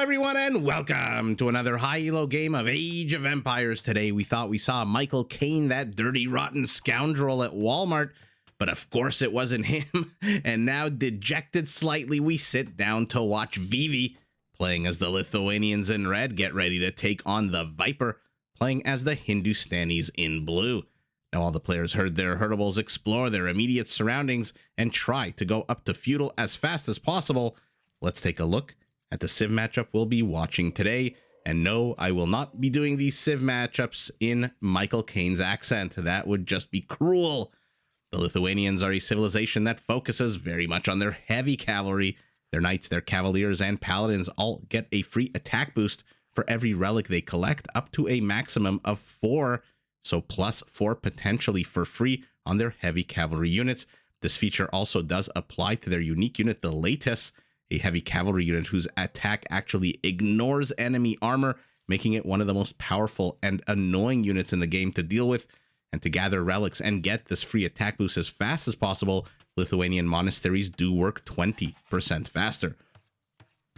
everyone, and welcome to another high elo game of Age of Empires. Today we thought we saw Michael Caine, that dirty rotten scoundrel at Walmart, but of course it wasn't him. And now, dejected slightly, we sit down to watch Vivi, playing as the Lithuanians in red, get ready to take on the Viper, playing as the Hindustanis in blue. Now all the players heard their herdables explore their immediate surroundings and try to go up to Feudal as fast as possible. Let's take a look at the Civ matchup we'll be watching today. And no, I will not be doing these Civ matchups in Michael Caine's accent. That would just be cruel. The Lithuanians are a civilization that focuses very much on their heavy cavalry. Their knights, their cavaliers, and paladins all get a free attack boost for every relic they collect, up to a maximum of 4. So +4 potentially for free on their heavy cavalry units. This feature also does apply to their unique unit, the Latest, a heavy cavalry unit whose attack actually ignores enemy armor, making it one of the most powerful and annoying units in the game to deal with. And to gather relics and get this free attack boost as fast as possible, Lithuanian monasteries do work 20% faster.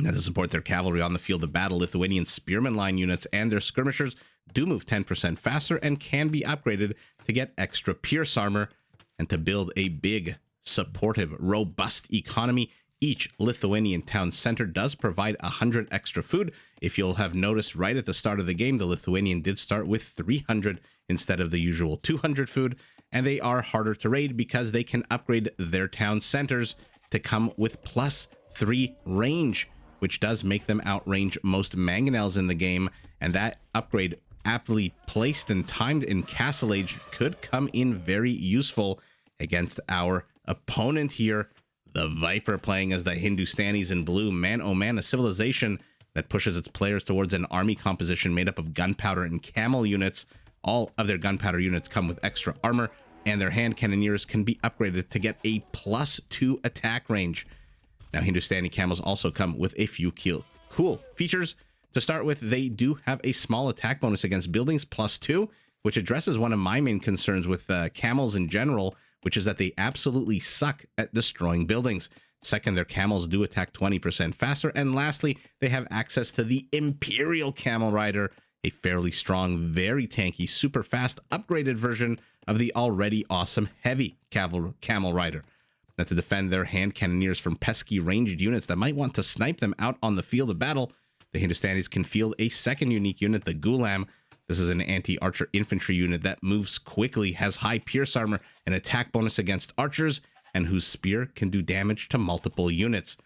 Now, to support their cavalry on the field of battle, Lithuanian spearman line units and their skirmishers do move 10% faster and can be upgraded to get extra pierce armor. And to build a big, supportive, robust economy, each Lithuanian town center does provide 100 extra food. If you'll have noticed right at the start of the game, the Lithuanian did start with 300 instead of the usual 200 food, and they are harder to raid because they can upgrade their town centers to come with +3 range, which does make them outrange most mangonels in the game, and that upgrade, aptly placed and timed in Castle Age, could come in very useful against our opponent here, the Viper, playing as the Hindustanis in blue. Man, oh man, a civilization that pushes its players towards an army composition made up of gunpowder and camel units. All of their gunpowder units come with extra armor, and their hand cannoneers can be upgraded to get a +2 attack range. Now, Hindustani camels also come with a few cool features. To start with, they do have a small attack bonus against buildings +2, which addresses one of my main concerns with camels in general, which is that they absolutely suck at destroying buildings. Second, their camels do attack 20% faster. And lastly, they have access to the Imperial Camel Rider, a fairly strong, very tanky, super fast, upgraded version of the already awesome heavy camel rider. Now, to defend their hand cannoneers from pesky ranged units that might want to snipe them out on the field of battle, the Hindustanis can field a second unique unit, the Gulam. This is an anti-archer infantry unit that moves quickly, has high pierce armor, an attack bonus against archers, and whose spear can do damage to multiple units.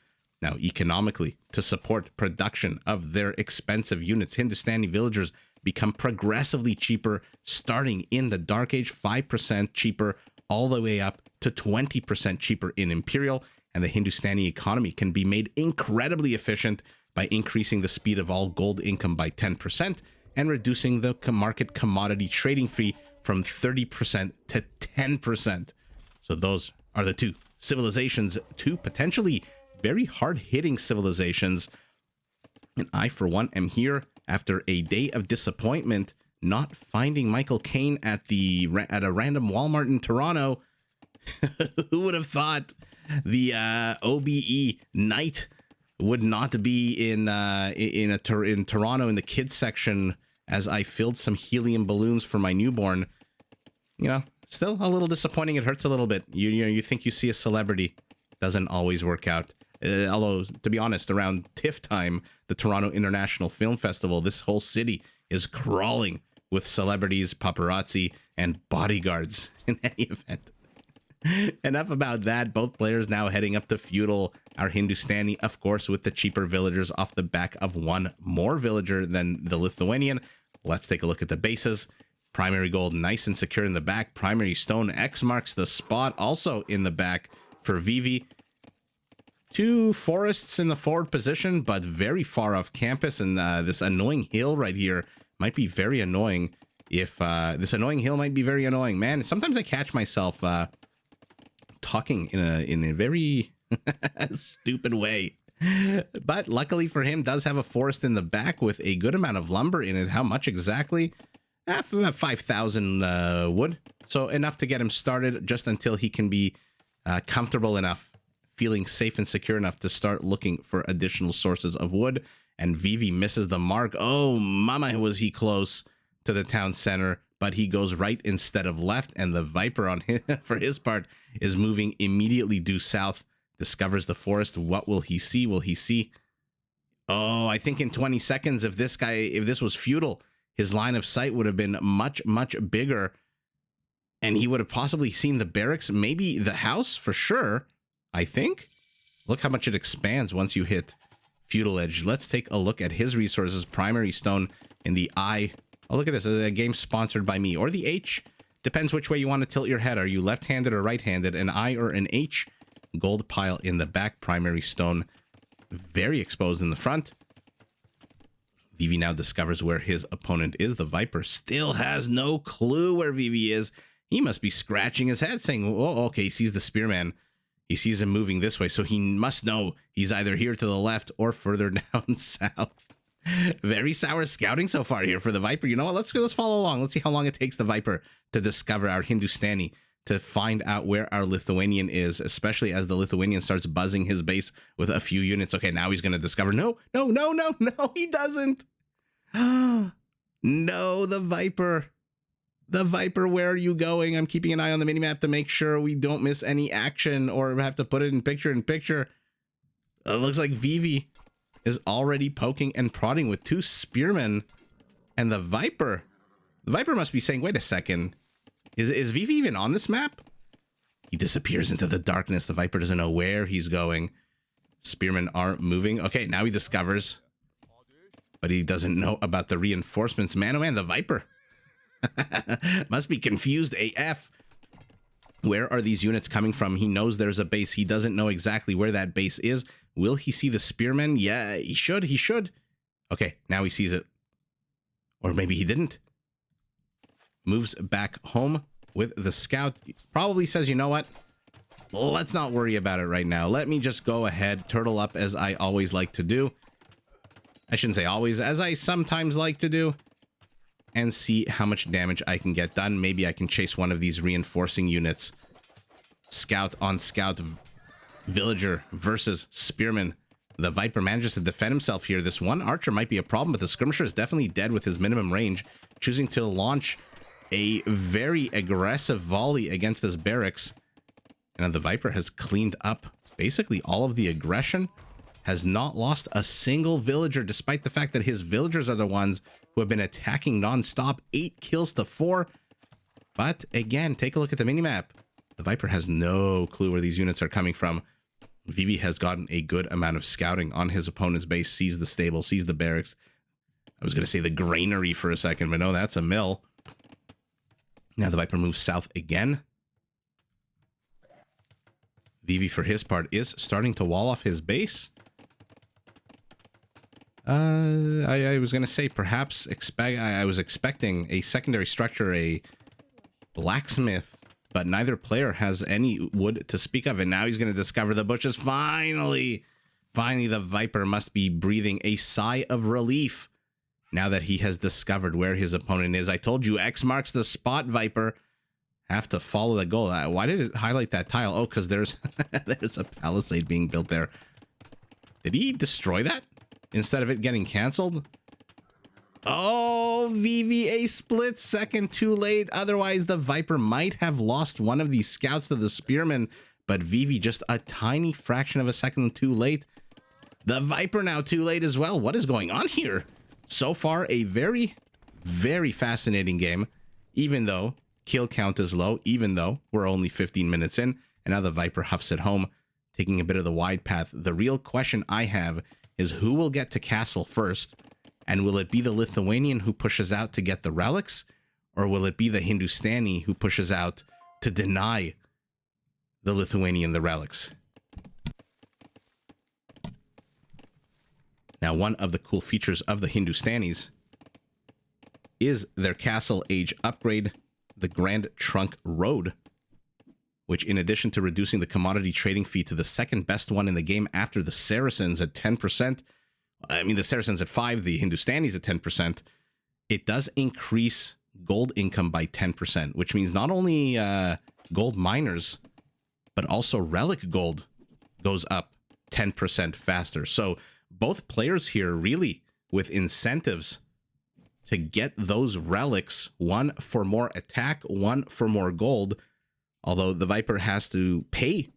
Now, economically, to support production of their expensive units, Hindustani villagers become progressively cheaper, starting in the Dark Age, 5% cheaper, all the way up to 20% cheaper in Imperial, and the Hindustani economy can be made incredibly efficient by increasing the speed of all gold income by 10%, and reducing the market commodity trading fee from 30% to 10%. So those are the two civilizations, two potentially very hard-hitting civilizations. And I, for one, am here after a day of disappointment, not finding Michael Caine at a random Walmart in Toronto. Who would have thought the OBE Knight would not be in Toronto in the kids section as I filled some helium balloons for my newborn. You know, still a little disappointing. It hurts a little bit. You think you see a celebrity, doesn't always work out. Although, to be honest, around TIFF time, the Toronto International Film Festival, this whole city is crawling with celebrities, paparazzi, and bodyguards. In any event, enough about that. Both players now heading up to Feudal. Our Hindustani, of course, with the cheaper villagers off the back of one more villager than the Lithuanian. Let's take a look at the bases. Primary gold, nice and secure in the back. Primary stone, X marks the spot, also in the back for Vivi. 2 forests in the forward position, but very far off campus. And this annoying hill right here might be very annoying. If this annoying hill might be very annoying, man. Sometimes I catch myself talking in a very stupid way. But luckily for him, does have a forest in the back with a good amount of lumber in it. How much exactly? About 5,000 wood. So enough to get him started, just until he can be comfortable enough, feeling safe and secure enough to start looking for additional sources of wood. and Vivi misses the mark. Oh, mama, was he close to the town center, but he goes right instead of left, and the Viper on his, for his part, is moving immediately due south, discovers the forest. What will he see? Will he see? Oh, I think in 20 seconds, if this was Feudal, his line of sight would have been much, much bigger, and he would have possibly seen the barracks, maybe the house for sure, I think. Look how much it expands once you hit Feudal Age. Let's take a look at his resources. Primary stone in the I. Oh, look at this. A game sponsored by me. Or the H. Depends which way you want to tilt your head. Are you left-handed or right-handed? An I or an H. Gold pile in the back. Primary stone very exposed in the front. Vivi now discovers where his opponent is. The Viper still has no clue where Vivi is. He must be scratching his head saying, oh, okay, he sees the spearman. He sees him moving this way, so he must know he's either here to the left or further down south. Very sour scouting so far here for the Viper. You know what? Let's follow along. Let's see how long it takes the Viper to discover our Hindustani, to find out where our Lithuanian is, especially as the Lithuanian starts buzzing his base with a few units. Okay, now he's going to discover. No, he doesn't. No, the Viper. The Viper, where are you going? I'm keeping an eye on the minimap to make sure we don't miss any action or have to put it in picture. It looks like Vivi is already poking and prodding with two spearmen. And the Viper must be saying, wait a second. Is Vivi even on this map? He disappears into the darkness. The Viper doesn't know where he's going. Spearmen aren't moving. Okay, now he discovers. But he doesn't know about the reinforcements. Man, oh man, the Viper. Must be confused AF. Where are these units coming from? He knows there's a base. He doesn't know exactly where that base is. Will he see the spearmen? Yeah, he should. Okay, now he sees it. Or maybe he didn't. Moves back home with the scout. Probably says, you know what? Let's not worry about it right now. Let me just go ahead, turtle up as I always like to do. I shouldn't say always, as I sometimes like to do. And see how much damage I can get done. Maybe I can chase one of these reinforcing units. Scout on scout. Villager versus spearman. The Viper manages to defend himself here. This one archer might be a problem, but the skirmisher is definitely dead with his minimum range, choosing to launch a very aggressive volley against this barracks. And the Viper has cleaned up basically all of the aggression. Has not lost a single villager, despite the fact that his villagers are the ones who have been attacking non-stop. 8 kills to 4. But again, take a look at the minimap. The Viper has no clue where these units are coming from. Vivi has gotten a good amount of scouting on his opponent's base, sees the stable, sees the barracks. I was going to say the granary for a second, but no, that's a mill. Now the Viper moves south again. Vivi, for his part, is starting to wall off his base. I was going to say perhaps I was expecting a secondary structure, a blacksmith, but neither player has any wood to speak of. And now he's going to discover the bushes. Finally, the Viper must be breathing a sigh of relief now that he has discovered where his opponent is. I told you, X marks the spot, Viper. Have to follow the goal. Why did it highlight that tile? Oh, because there's a palisade being built there. Did he destroy that instead of it getting canceled? Oh, Vivi, a split second too late. Otherwise, the Viper might have lost one of these scouts to the spearman, but Vivi just a tiny fraction of a second too late. The Viper now too late as well. What is going on here? So far, a very, very fascinating game, even though kill count is low, even though we're only 15 minutes in, and now the Viper huffs it home, taking a bit of the wide path. The real question I have is who will get to castle first? And will it be the Lithuanian who pushes out to get the relics? Or will it be the Hindustani who pushes out to deny the Lithuanian the relics? Now, one of the cool features of the Hindustanis is their castle age upgrade, the Grand Trunk Road, which, in addition to reducing the commodity trading fee to the second best one in the game after the Saracens at 10%, I mean, the Saracens at 5%, the Hindustanis at 10%, it does increase gold income by 10%, which means not only gold miners, but also relic gold goes up 10% faster. So both players here really with incentives to get those relics, one for more attack, one for more gold. Although the Viper has to pay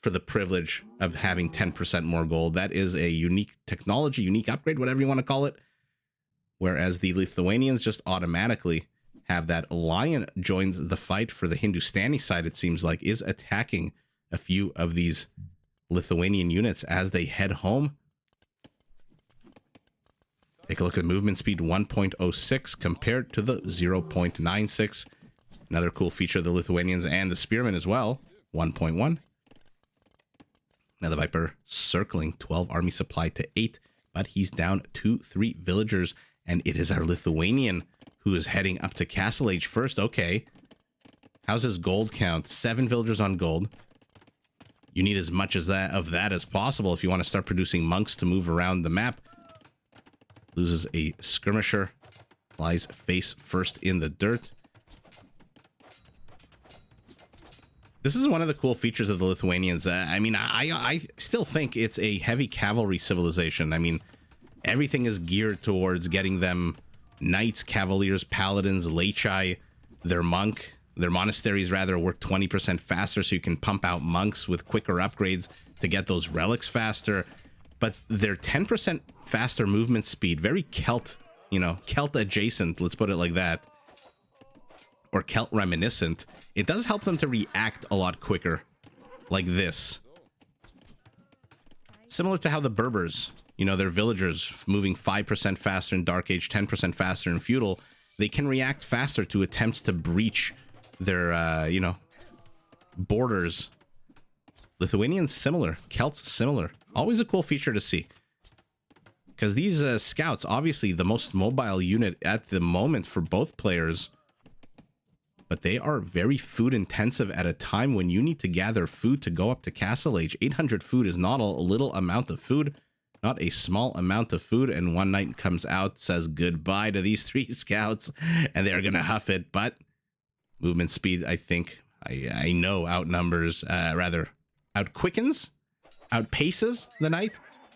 for the privilege of having 10% more gold. That is a unique technology, unique upgrade, whatever you want to call it. Whereas the Lithuanians just automatically have that. Lion joins the fight for the Hindustani side, it seems like, is attacking a few of these Lithuanian units as they head home. Take a look at movement speed, 1.06 compared to the 0.96. Another cool feature of the Lithuanians, and the Spearmen as well, 1.1. Now the Viper circling 12 army supply to 8, but he's down 2-3 villagers, and it is our Lithuanian who is heading up to Castle Age first. Okay. How's his gold count? 7 villagers on gold. You need as much as that as possible if you want to start producing monks to move around the map. Loses a skirmisher. Lies face first in the dirt. This is one of the cool features of the Lithuanians. I mean, I still think it's a heavy cavalry civilization. I mean, everything is geared towards getting them knights, cavaliers, paladins, lechai, their monasteries rather work 20% faster, so you can pump out monks with quicker upgrades to get those relics faster. But their 10% faster movement speed, very Celt, Celt adjacent, let's put it like that, or Celt reminiscent, it does help them to react a lot quicker, like this. Similar to how the Berbers, their villagers moving 5% faster in Dark Age, 10% faster in Feudal, they can react faster to attempts to breach their, borders. Lithuanians similar, Celts similar. Always a cool feature to see. Because these scouts, obviously the most mobile unit at the moment for both players, but they are very food intensive at a time when you need to gather food to go up to Castle Age. 800 food is not a little amount of food, not a small amount of food, and one knight comes out, says goodbye to these 3 scouts, and they're gonna huff it. But movement speed, I think, I know outnumbers, outquickens, outpaces the knight,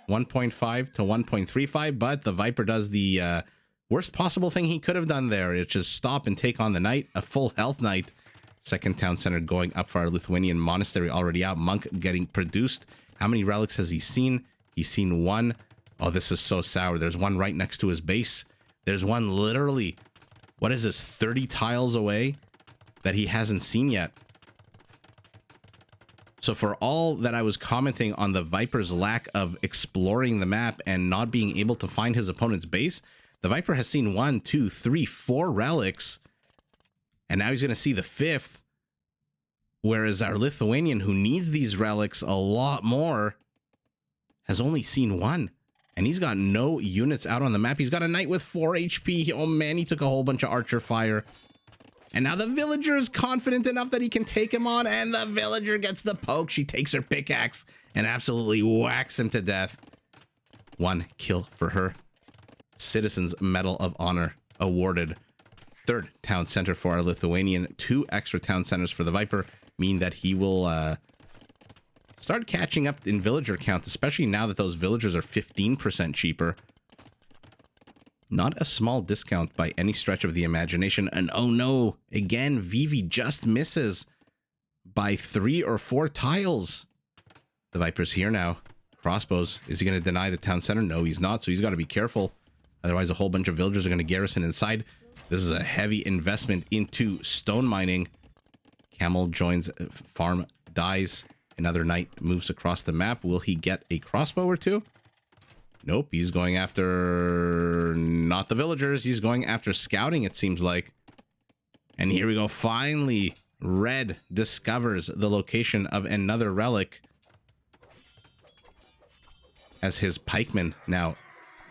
1.5 to 1.35, but the Viper does the worst possible thing he could have done there. It's just stop and take on the knight, a full health knight. Second town center going up for our Lithuanian monastery already out. Monk getting produced. How many relics has he seen? He's seen 1. Oh, this is so sour. There's one right next to his base. There's one literally, what is this, 30 tiles away that he hasn't seen yet. So for all that I was commenting on the Viper's lack of exploring the map and not being able to find his opponent's base, the Viper has seen 1, 2, 3, 4 relics, and now he's going to see the 5th, whereas our Lithuanian, who needs these relics a lot more, has only seen 1, and he's got no units out on the map. He's got a knight with 4 HP. Oh man, he took a whole bunch of archer fire. And now the villager is confident enough that he can take him on, and the villager gets the poke. She takes her pickaxe and absolutely whacks him to death. 1 kill for her. Citizens Medal of Honor awarded. 3rd town center for our Lithuanian. 2 extra town centers for the Viper mean that he will start catching up in villager count, especially now that those villagers are 15% cheaper. Not a small discount by any stretch of the imagination. And oh no, again, Vivi just misses by 3 or 4 tiles. The Viper's here now. Crossbows. Is he going to deny the town center? No, he's not. So he's got to be careful. Otherwise, a whole bunch of villagers are going to garrison inside. This is a heavy investment into stone mining. Camel joins farm, dies. Another knight moves across the map. Will he get a crossbow or 2? Nope, he's going after not the villagers. He's going after scouting, it seems like. And here we go. Finally, Red discovers the location of another relic, as his pikemen now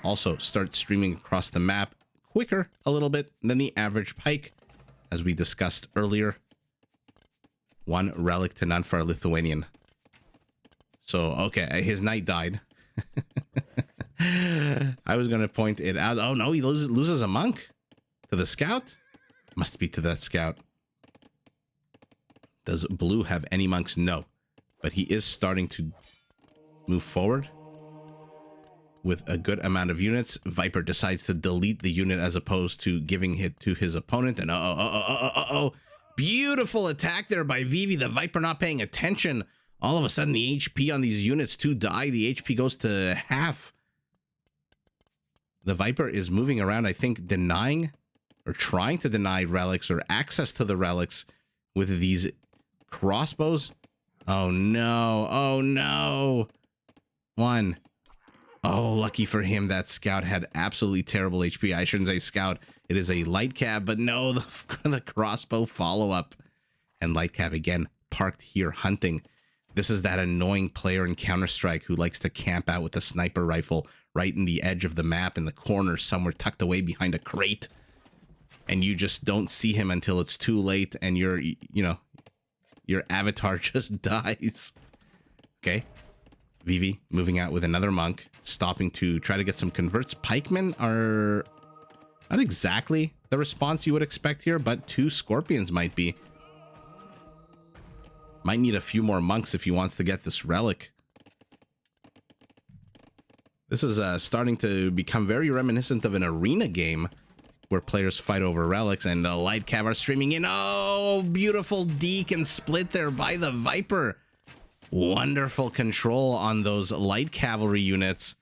also start streaming across the map quicker a little bit than the average pike, as we discussed earlier. 1 relic to none for our Lithuanian. So, okay, his knight died. I was going to point it out. Oh, no, he loses a monk to the scout. Must be to that scout. Does blue have any monks? No. But he is starting to move forward. with a good amount of units. Viper decides to delete the unit as opposed to giving it to his opponent. And beautiful attack there by Vivi. The Viper not paying attention. All of a sudden, the HP on these units to die. The HP goes to half. The Viper is moving around, I think, denying or trying to deny relics or access to the relics with these crossbows. Oh, no. Oh, no. One. Oh, lucky for him, that scout had absolutely terrible HP. I shouldn't say scout. It is a light cab, but no, the crossbow follow-up. And light cab, again, parked here hunting. This is that annoying player in Counter-Strike who likes to camp out with a sniper rifle right in the edge of the map in the corner somewhere tucked away behind a crate. And you just don't see him until it's too late and your avatar just dies. Okay. Vivi moving out with another monk, stopping to try to get some converts. Pikemen are not exactly the response you would expect here, but 2 scorpions might be. Might need a few more monks if he wants to get this relic. This is starting to become very reminiscent of an arena game where players fight over relics, and the light cav are streaming in. Oh, beautiful deke and split there by the Viper. Wonderful control on those light cavalry units.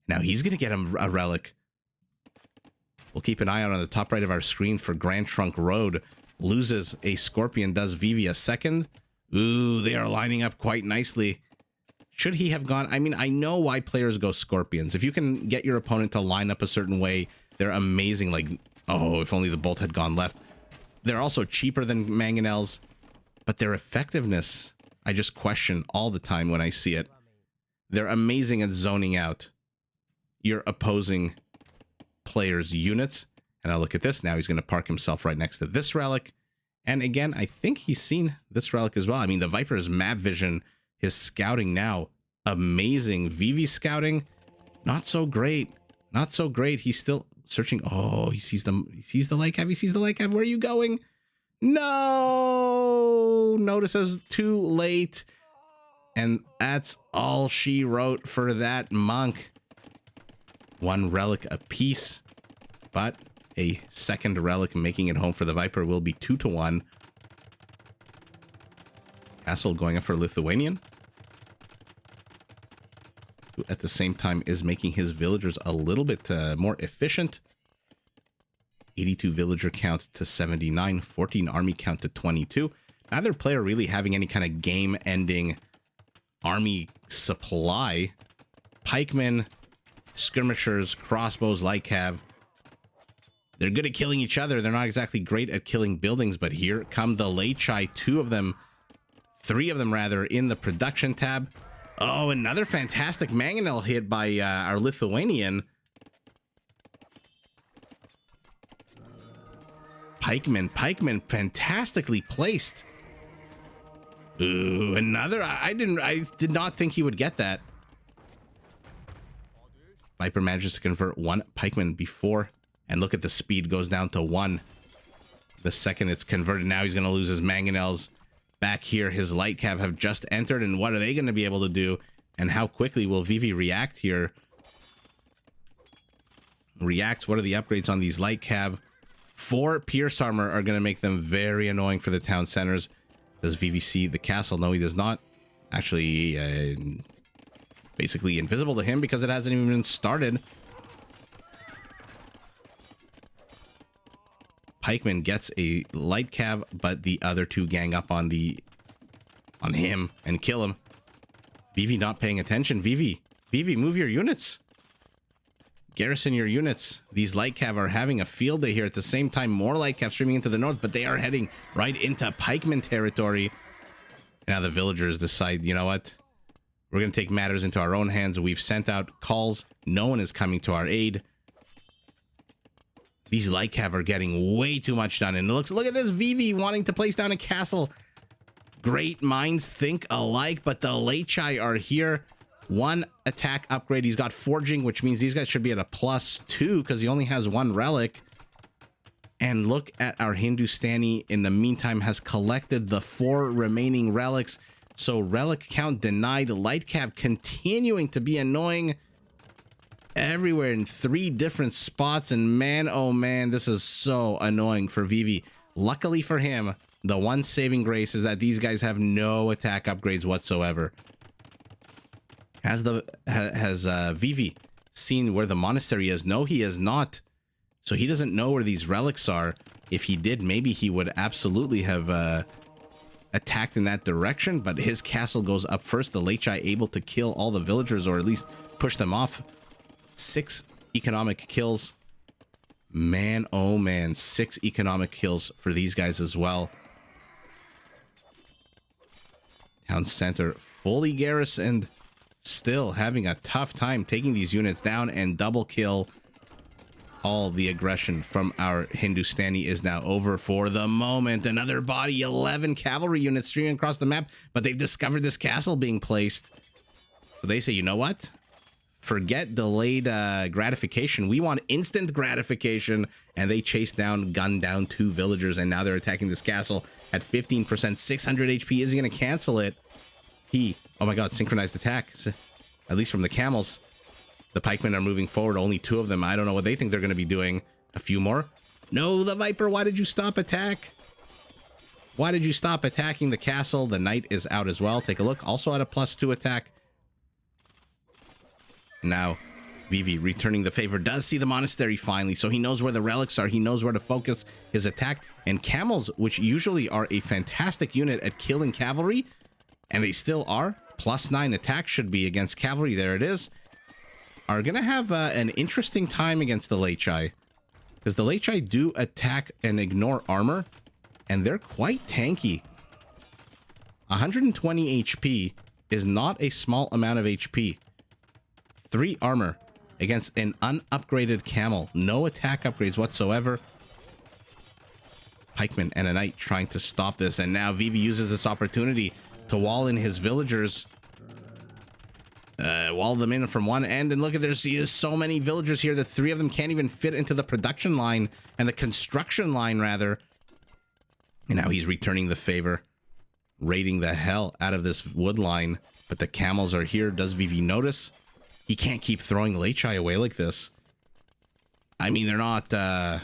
Now he's going to get him a relic. We'll keep an eye out on the top right of our screen for Grand Trunk Road. Loses a scorpion, does Vivi a second. Ooh, they are lining up quite nicely. Should he have gone? I mean, I know why players go scorpions. If you can get your opponent to line up a certain way, they're amazing. Like, oh, if only the bolt had gone left. They're also cheaper than mangonels, but their effectiveness, I just question all the time when I see it. They're amazing at zoning out your opposing player's units. And I'll look at this. Now he's going to park himself right next to this relic. And again, I think he's seen this relic as well. I mean, the Viper's map vision, his scouting now, amazing. Vivi scouting, not so great. Not so great. He's still searching. Oh, he sees the light cav. He sees the light cav. Where are you going? No! Notices too late. And that's all she wrote for that monk. 1 relic apiece. But a second relic making it home for the Viper will be 2-1. Castle going up for Lithuanian, who at the same time is making his villagers a little bit more efficient. 82 villager count to 79, 14 army count to 22. Neither player really having any kind of game-ending army supply. Pikemen, skirmishers, crossbows, light cav. They're good at killing each other. They're not exactly great at killing buildings, but here come the Lechai, 2 of them, 3 of them rather, in the production tab. Oh, another fantastic mangonel hit by our Lithuanian. Pikemen, fantastically placed. Ooh, another. I did not think he would get that. Viper manages to convert 1 pikeman before, and look at the speed goes down to 1. The second it's converted, now he's going to lose his mangonels. Back here, his light cav have just entered, and what are they going to be able to do? And how quickly will Vivi react here? React, what are the upgrades on these light cav? 4 pierce armor are going to make them very annoying for the town centers. Does Vivi see the castle? No, he does not. Actually, basically invisible to him because it hasn't even been started. Pikeman gets a light cav, but the other 2 gang up on him and kill him. Vivi not paying attention. Vivi, move your units. Garrison your units. These light cav are having a field day here. At the same time, more light cav streaming into the north, but they are heading right into pikeman territory. Now the villagers decide, you know what? We're going to take matters into our own hands. We've sent out calls. No one is coming to our aid. These light cav are getting way too much done. And look at this Vivi wanting to place down a castle. Great minds think alike, but the Lechai are here. 1 attack upgrade. He's got forging, which means these guys should be at a +2 because he only has 1 relic. And look at our Hindustani in the meantime has collected the 4 remaining relics. So relic count denied. Light cav continuing to be annoying. everywhere in 3 different spots. And man, oh man, this is so annoying for Vivi. Luckily for him, the one saving grace is that these guys have no attack upgrades whatsoever. Has Vivi seen where the monastery is? No, he has not. So he doesn't know where these relics are. If he did, maybe he would absolutely have attacked in that direction, but his castle goes up first. The Lechi able to kill all the villagers, or at least push them off. 6 economic kills. Man, oh man, 6 economic kills for these guys as well. Town center fully garrisoned, still having a tough time taking these units down, and double kill. All the aggression from our Hindustani is now over for the moment. Another body, 11 cavalry units streaming across the map, but they've discovered this castle being placed. So they say, you know what? Forget delayed gratification. We want instant gratification. And they chase down, gun down 2 villagers, and now they're attacking this castle at 15%, 600 HP. Is he going to cancel it? Oh my god, synchronized attack. At least from the camels. The pikemen are moving forward, only 2 of them. I don't know what they think they're going to be doing. A few more? No, the Viper, why did you stop attack? Why did you stop attacking the castle? The knight is out as well. Take a look. Also at a +2 attack. Now, Vivi, returning the favor, does see the monastery finally, so he knows where the relics are. He knows where to focus his attack. And camels, which usually are a fantastic unit at killing cavalry, and they still are, +9 attack should be against cavalry. There it is. Are going to have an interesting time against the Lechi, because the Lechi do attack and ignore armor, and they're quite tanky. 120 HP is not a small amount of HP. 3 armor against an unupgraded camel. No attack upgrades whatsoever. Pikeman and a knight trying to stop this, and now Vivi uses this opportunity to wall in his villagers. Wall them in from one end, and look at there's so many villagers here that 3 of them can't even fit into the production line, and the construction line rather. And now he's returning the favor, raiding the hell out of this wood line, but the camels are here. Does Vivi notice? He can't keep throwing Lechi away like this. I mean, they're not the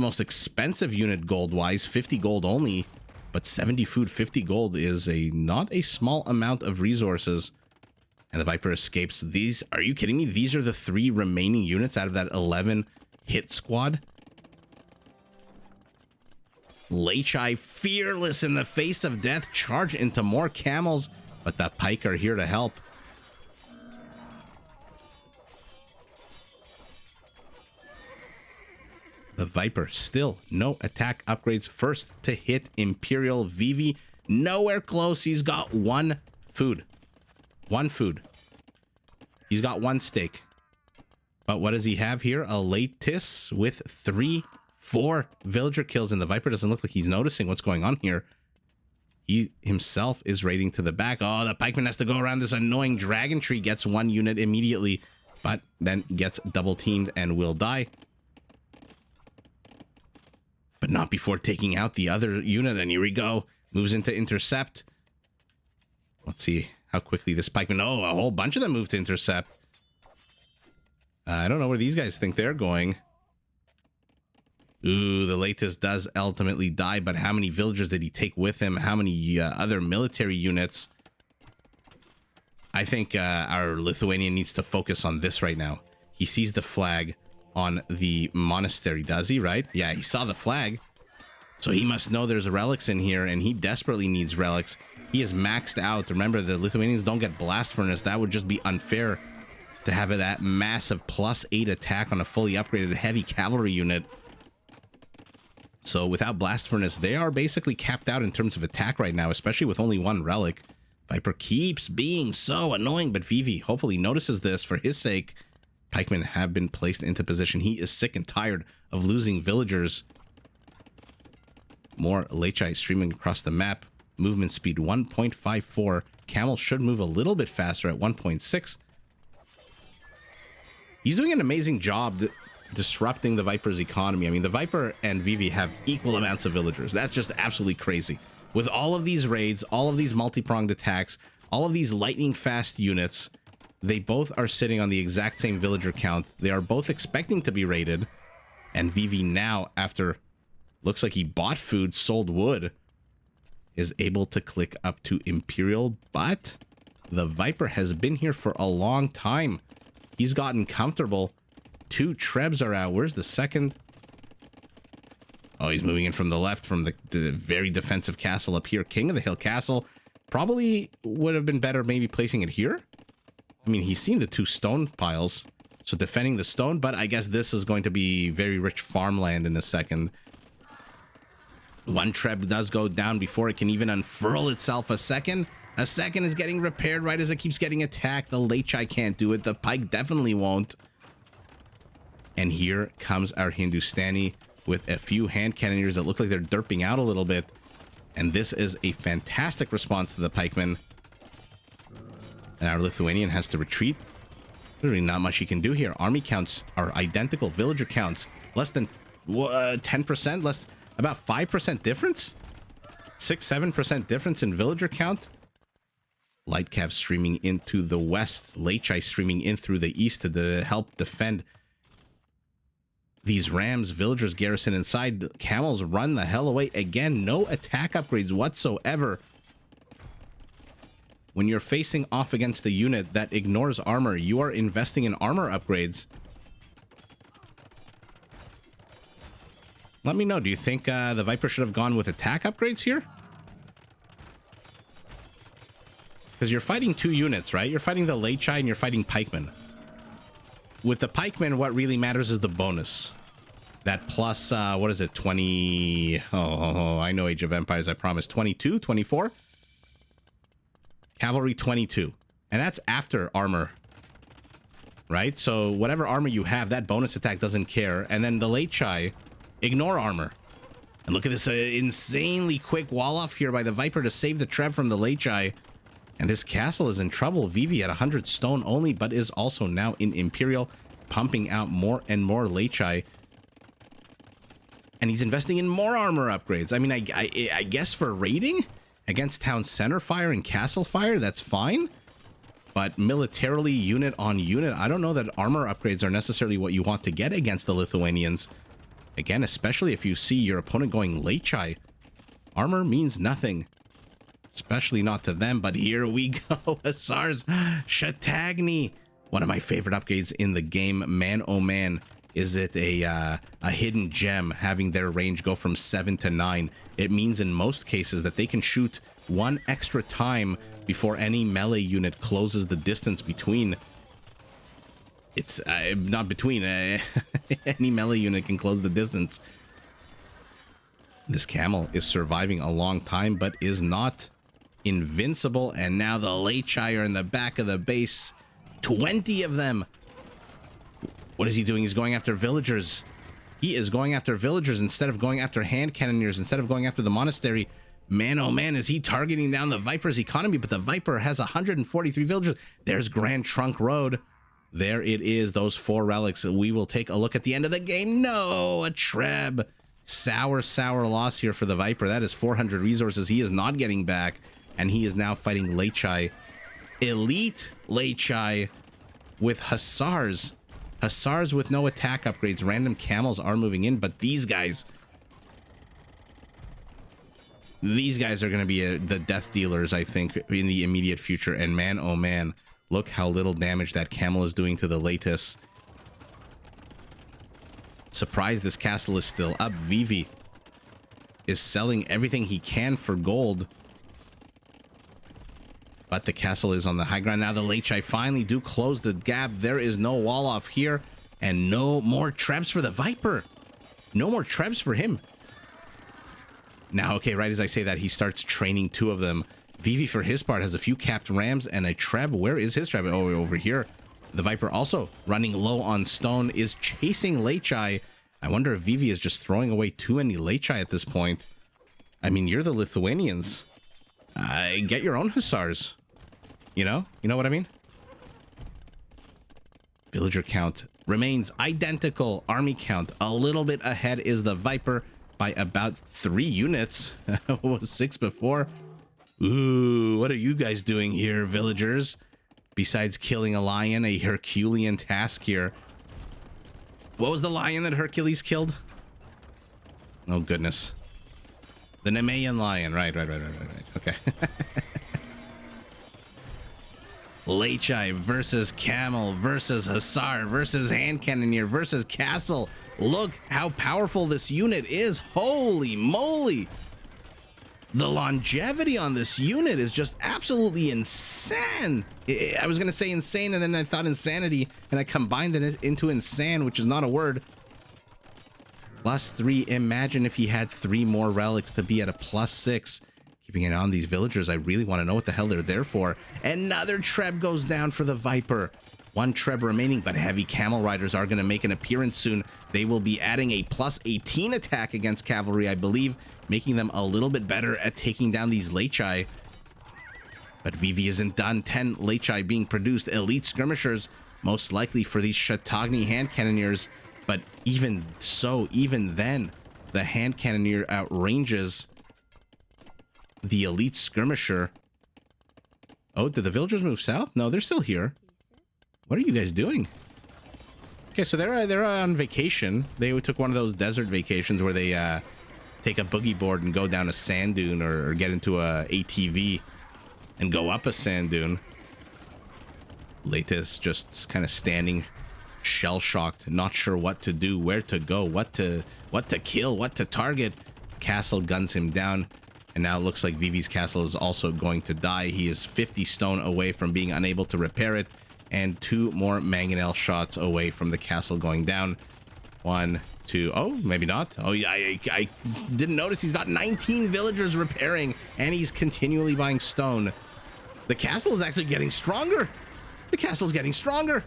most expensive unit gold wise, 50 gold only, but 70 food, 50 gold is not a small amount of resources. And the Viper escapes. These, are you kidding me? These are the 3 remaining units out of that 11 hit squad. Lechi, fearless in the face of death, charge into more camels, but the pike are here to help. The Viper, still no attack upgrades. First to hit Imperial Vivi. Nowhere close. He's got 1 food. 1 food. He's got 1 steak. But what does he have here? A Latis with 4 villager kills, and the Viper doesn't look like he's noticing what's going on here. He himself is raiding to the back. Oh, the pikeman has to go around this annoying dragon tree. Gets 1 unit immediately, but then gets double teamed and will die. But not before taking out the other unit, and here we go. Moves into intercept. Let's see how quickly this pikeman... Oh, a whole bunch of them moved to intercept. I don't know where these guys think they're going. Ooh, the latest does ultimately die, but how many villagers did he take with him? How many other military units? I think our Lithuanian needs to focus on this right now. He sees the flag on the monastery, does he, right? Yeah, he saw the flag. So he must know there's relics in here, and he desperately needs relics. He is maxed out. Remember, the Lithuanians don't get blast furnace. That would just be unfair to have that massive +8 attack on a fully upgraded heavy cavalry unit. So without blast furnace, they are basically capped out in terms of attack right now, especially with only 1 relic. Viper keeps being so annoying, but Vivi hopefully notices this for his sake. Pikemen have been placed into position. He is sick and tired of losing villagers. More Lechi streaming across the map. Movement speed 1.54. Camel should move a little bit faster at 1.6. He's doing an amazing job disrupting the Viper's economy. I mean, the Viper and Vivi have equal amounts of villagers. That's just absolutely crazy. With all of these raids, all of these multi-pronged attacks, all of these lightning fast units, They both are sitting on the exact same villager count. They are both expecting to be raided. And Vivi now, after looks like he bought food, sold wood, is able to click up to Imperial. But the Viper has been here for a long time. He's gotten comfortable. 2 Trebs are out. Where's the second? Oh, he's moving in from the left, from the very defensive castle up here. King of the Hill Castle. Probably would have been better maybe placing it here. I mean, he's seen the 2 stone piles, so defending the stone, but I guess this is going to be very rich farmland in a second. 1 Treb does go down before it can even unfurl itself. A second is getting repaired right as it keeps getting attacked. The Lechai can't do it. The Pike definitely won't. And here comes our Hindustani with a few hand cannoneers that look like they're derping out a little bit. And this is a fantastic response to the pikemen. And our Lithuanian has to retreat. Literally not much he can do here. Army counts are identical. Villager counts less than 10%, less about 5% difference. 6-7% difference in villager count. Light Cav streaming into the west. Lechai streaming in through the east to help defend these Rams. Villagers garrison inside. Camels run the hell away. Again, no attack upgrades whatsoever. When you're facing off against a unit that ignores armor, you are investing in armor upgrades. Let me know. Do you think the Viper should have gone with attack upgrades here? Because you're fighting 2 units, right? You're fighting the Lechai and you're fighting pikemen. With the pikemen, what really matters is the bonus. That plus, what is it? 20... Oh, I know Age of Empires, I promise. 22, 24? Cavalry 22. And that's after armor. Right? So whatever armor you have, that bonus attack doesn't care. And then the Lechai, ignore armor. And look at this insanely quick wall off here by the Viper to save the Treb from the Lechai. And this castle is in trouble. Vivi at 100 stone only, but is also now in Imperial, pumping out more and more Lechai. And he's investing in more armor upgrades. I mean, I guess for raiding against town center fire and castle fire, that's fine. But militarily, unit on unit, I don't know that armor upgrades are necessarily what you want to get against the Lithuanians. Again, especially if you see your opponent going Lechai. Armor means nothing. Especially not to them, but here we go. Hussars, Shatagni. One of my favorite upgrades in the game. Man, oh man, is it a hidden gem having their range go from 7 to 9. It means in most cases that they can shoot 1 extra time before any melee unit closes the distance between. It's not between. Any melee unit can close the distance. This camel is surviving a long time, but is not invincible. And now the Lechai are in the back of the base. 20 of them. What is he doing? He's going after villagers. He is going after villagers instead of going after hand cannoneers, instead of going after the monastery. Man, oh man, is he targeting down the Viper's economy? But the Viper has 143 villagers. There's Grand Trunk Road. There it is, those 4 relics. We will take a look at the end of the game. No, a Treb. Sour loss here for the Viper. That is 400 resources he is not getting back. And he is now fighting Lechai. Elite Lechai with Hussars. Hussars with no attack upgrades. Random camels are moving in, but these guys are going to be the death dealers, I think, in the immediate future. And man, oh man, look how little damage that camel is doing to the Latus. Surprised this castle is still up. Vivi is selling everything he can for gold. But the castle is on the high ground. Now the Lechai finally do close the gap. There is no wall off here. And no more Trebs for the Viper. No more Trebs for him. Now, okay, right as I say that, he starts training 2 of them. Vivi, for his part, has a few capped rams and a Treb. Where is his Treb? Oh, over here. The Viper also running low on stone, is chasing Lechai. I wonder if Vivi is just throwing away too many Lechai at this point. I mean, you're the Lithuanians. Get your own Hussars. You know what I mean? Villager count remains identical. Army count a little bit ahead is the Viper by about 3 units. It was 6 before. Ooh, what are you guys doing here, villagers? besides killing a lion, a Herculean task here. What was the lion that Hercules killed? Oh, goodness. The Nemean lion. Right. Okay. Lechai versus Camel versus Hussar versus Hand Cannoneer versus Castle. Look how powerful this unit is. Holy moly. The longevity on this unit is just absolutely insane. I was going to say insane, and then I thought insanity, and I combined it into insane, which is not a word. +3. Imagine if he had 3 more relics to be at a +6. Keeping it on these villagers, I really want to know what the hell they're there for. Another Treb goes down for the Viper. 1 Treb remaining, but heavy camel riders are going to make an appearance soon. They will be adding a +18 attack against cavalry, I believe, making them a little bit better at taking down these Lechai. But Vivi isn't done. 10 Lechai being produced. Elite skirmishers, most likely for these Shatagni hand cannoneers. But even so, even then, the hand cannoneer outranges the elite skirmisher. Oh, did the villagers move south? No, they're still here. What are you guys doing? Okay, so they're on vacation. They took one of those desert vacations where they take a boogie board and go down a sand dune, or get into a ATV and go up a sand dune. Latest just kind of standing shell-shocked, not sure what to do, where to go, what to kill, what to target. Castle guns him down, and now it looks like Vivi's castle is also going to die. He is 50 stone away from being unable to repair it, and 2 more mangonel shots away from the castle going down. 1, 2, oh, maybe not. Oh, yeah, I didn't notice he's got 19 villagers repairing, and he's continually buying stone. The castle is actually getting stronger. The castle's getting stronger.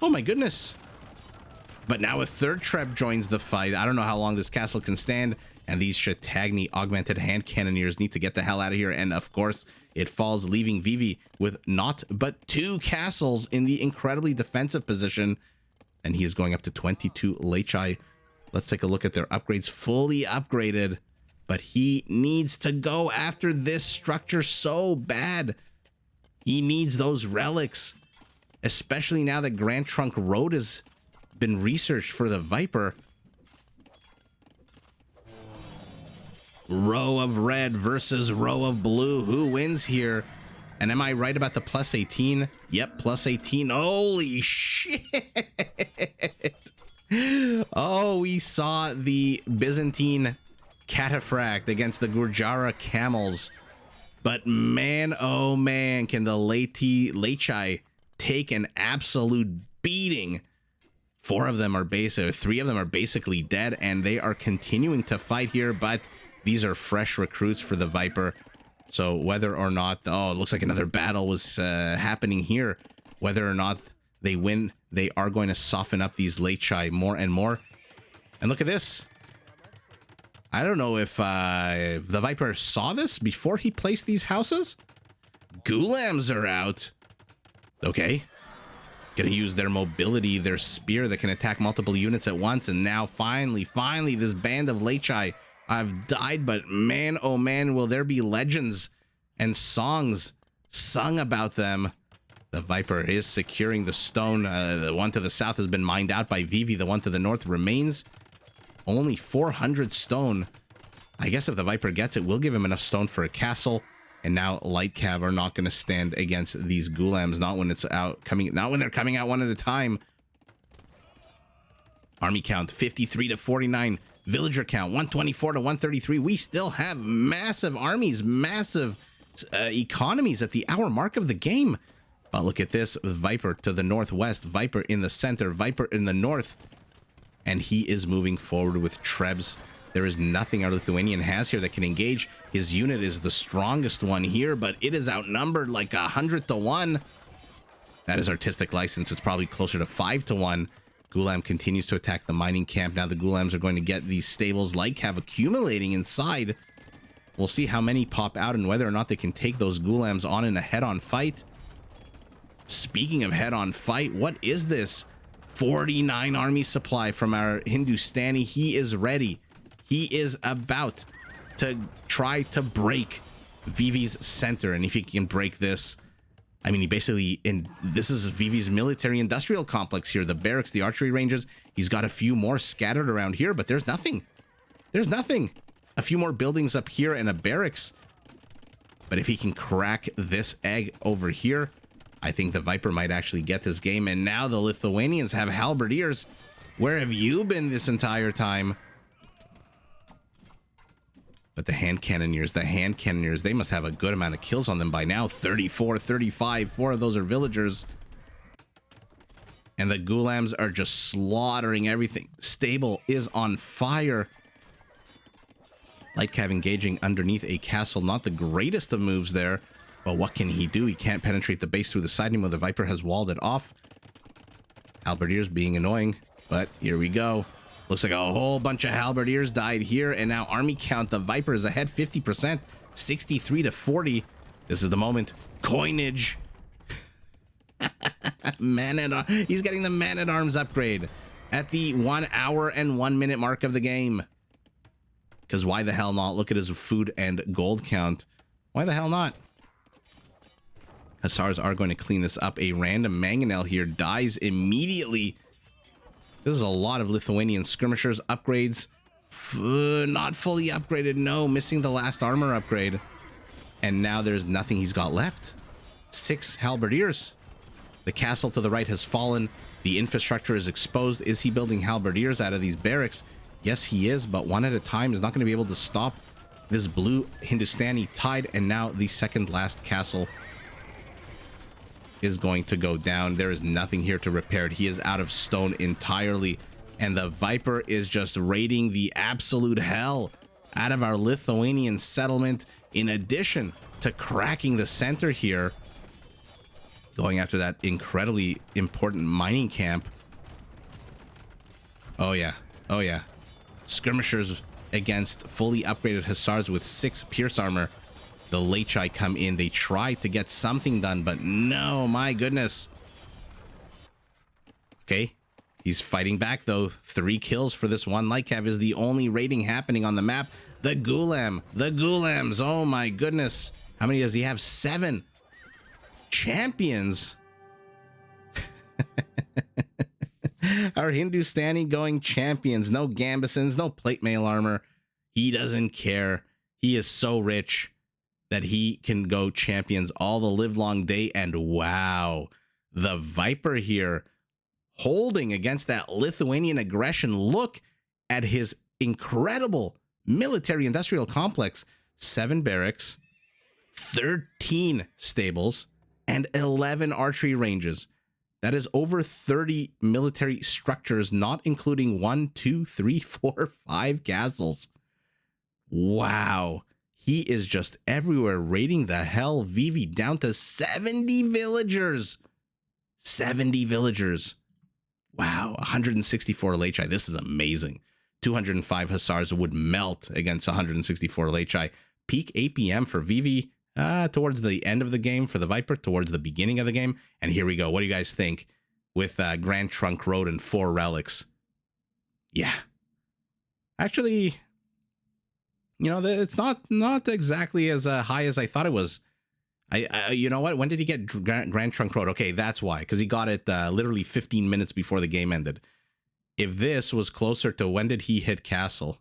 Oh my goodness. But now a 3rd Treb joins the fight. I don't know how long this castle can stand, and these Shatagni augmented hand cannoneers need to get the hell out of here. And of course, it falls, leaving Vivi with not but 2 castles in the incredibly defensive position, and he is going up to 22 Lechai. Let's take a look at their upgrades. Fully upgraded, but he needs to go after this structure so bad. He needs those relics, especially now that Grand Trunk Road has been researched for the Viper. Row of red versus row of blue. Who wins here? And am I right about the +18? Yep, +18. Holy shit. Oh, we saw the Byzantine cataphract against the Gurjara camels. But man, oh man, can the Lechai take an absolute beating. 4 of them are 3 of them are basically dead, and they are continuing to fight here, but these are fresh recruits for the Viper. So whether or not, oh, it looks like another battle was happening here. Whether or not they win, they are going to soften up these Lechai more and more. And look at this. I don't know if the Viper saw this before he placed these houses. Gulams are out. Okay. Gonna use their mobility, their spear that can attack multiple units at once. And now finally, this band of Lechai have died. But man, oh man, will there be legends and songs sung about them. The Viper is securing the stone. The one to the south has been mined out by Vivi. The one to the north remains. Only 400 stone. I guess if the Viper gets it, we'll give him enough stone for a castle. And now light cav are not going to stand against these Gulams. Not when they're coming out one at a time. Army count 53 to 49. Villager count 124 to 133. We still have massive armies, massive economies at the hour mark of the game. But look at this. Viper to the northwest, Viper in the center, Viper in the north. And he is moving forward with Trebs. There is nothing our Lithuanian has here that can engage. His unit is the strongest one here, but it is outnumbered like 100 to 1. That is artistic license. It's probably closer to 5 to 1. Gulam continues to attack the mining camp. Now the Gulams are going to get these stables like have accumulating inside. We'll see how many pop out and whether or not they can take those Gulams on in a head-on fight. Speaking of head-on fight, what is this? 49 army supply from our Hindustani. He is ready. He is about to try to break Vivi's center. And if he can break this, I mean, he basically, this is Vivi's military industrial complex here. The barracks, the archery ranges. He's got a few more scattered around here, but there's nothing. There's nothing. A few more buildings up here and a barracks. But if he can crack this egg over here, I think the Viper might actually get this game. And now the Lithuanians have halberdiers. Where have you been this entire time? But the hand cannoneers, they must have a good amount of kills on them by now. 34, 35, 4 of those are villagers. And the Gulams are just slaughtering everything. Stable is on fire. Lightcav engaging underneath a castle. Not the greatest of moves there. But what can he do? He can't penetrate the base through the side anymore. The Viper has walled it off. Halberdiers being annoying. But here we go. Looks like a whole bunch of halberdiers died here. And now army count. The Viper is ahead 50%. 63 to 40. This is the moment. Coinage. He's getting the man-at-arms upgrade at the 1 hour and 1 minute mark of the game. Because why the hell not? Look at his food and gold count. Why the hell not? Hussars are going to clean this up. A random mangonel here dies immediately. This is a lot of Lithuanian skirmishers. Upgrades. Not fully upgraded. No, missing the last armor upgrade. And now there's nothing he's got left. 6 halberdiers. The castle to the right has fallen. The infrastructure is exposed. Is he building halberdiers out of these barracks? Yes, he is, but one at a time is not going to be able to stop this blue Hindustani tide. And now the second last castle is going to go down. There is nothing here to repair it. He is out of stone entirely. And the Viper is just raiding the absolute hell out of our Lithuanian settlement. In addition to cracking the center here, going after that incredibly important mining camp. Oh yeah. Oh yeah. Skirmishers against fully upgraded Hussars with 6 pierce armor. The Lechai come in. They try to get something done, but no, my goodness. Okay. He's fighting back, though. 3 kills for this one. Lechai is the only raiding happening on the map. The Gulam. The Gulams. Oh, my goodness. How many does he have? 7. Champions. Our Hindustani going champions. No gambesons, no plate mail armor. He doesn't care. He is so rich that he can go champions all the live long day. And wow, the Viper here holding against that Lithuanian aggression. Look at his incredible military industrial complex. 7 barracks, 13 stables, and 11 archery ranges. That is over 30 military structures, not including 1, 2, 3, 4, 5 castles. Wow. He is just everywhere raiding the hell. Vivi down to 70 villagers. 70 villagers. Wow. 164 Lechai. This is amazing. 205 Hussars would melt against 164 Lechai. Peak APM for Vivi. Towards the end of the game for the Viper, towards the beginning of the game. And here we go. What do you guys think with Grand Trunk Road and 4 relics? Yeah. Actually, you know, it's not exactly as high as I thought it was. You know what? When did he get Grand Trunk Road? Okay, that's why. Because he got it literally 15 minutes before the game ended. If this was closer to when did he hit Castle?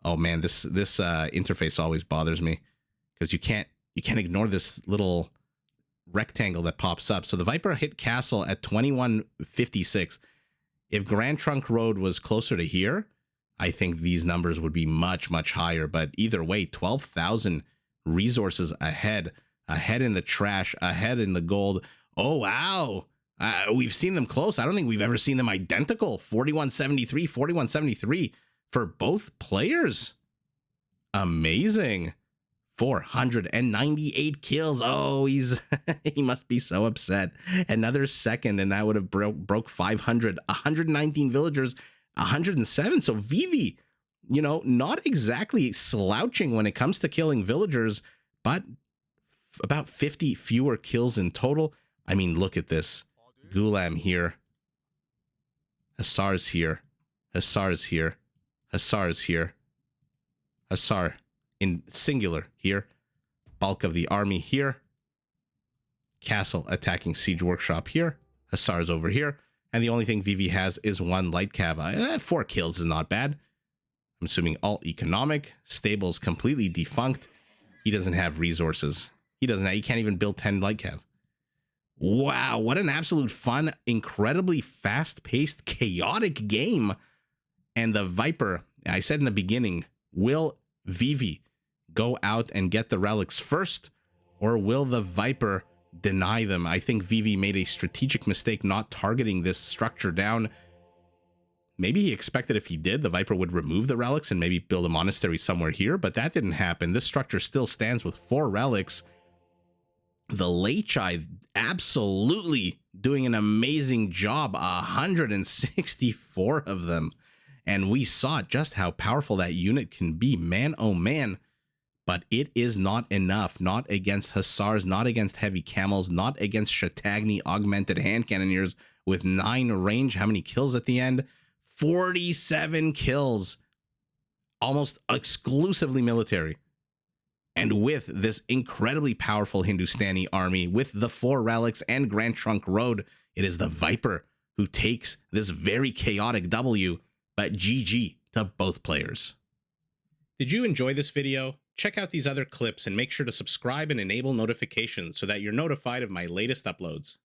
Oh man, this interface always bothers me. Because you can't ignore this little rectangle that pops up. So the Viper hit Castle at 21:56. If Grand Trunk Road was closer to here, I think these numbers would be much, much higher. But either way, 12,000 resources ahead in the trash, ahead in the gold. Oh, wow. We've seen them close. I don't think we've ever seen them identical. 4173, 4173 for both players. Amazing. 498 kills. Oh, he must be so upset. Another second and that would have broke 500. 119 villagers, 107. So Vivi, you know, not exactly slouching when it comes to killing villagers, but about 50 fewer kills in total. I mean, look at this. Gulam here. Hussars here. Hussars here. Hussars here. Hussar in singular here. Bulk of the army here. Castle attacking Siege Workshop here. Hussars over here. And the only thing Vivi has is 1 light cav. 4 kills is not bad. I'm assuming all economic. Stables completely defunct. He doesn't have resources. He can't even build 10 light cav. Wow, what an absolute fun, incredibly fast-paced, chaotic game. And the Viper, I said in the beginning, will Vivi go out and get the relics first, or will the Viper deny them? I think Vivi made a strategic mistake not targeting this structure down. Maybe he expected if he did, the Viper would remove the relics and maybe build a monastery somewhere here, but that didn't happen. This structure still stands with 4 relics. The Lechai absolutely doing an amazing job, 164 of them. And we saw just how powerful that unit can be, man, oh man. But it is not enough, not against Hussars, not against heavy camels, not against Chattagny augmented hand cannoneers with 9 range. How many kills at the end? 47 kills, almost exclusively military. And with this incredibly powerful Hindustani army, with the 4 relics and Grand Trunk Road, it is the Viper who takes this very chaotic W, but GG to both players. Did you enjoy this video? Check out these other clips and make sure to subscribe and enable notifications so that you're notified of my latest uploads.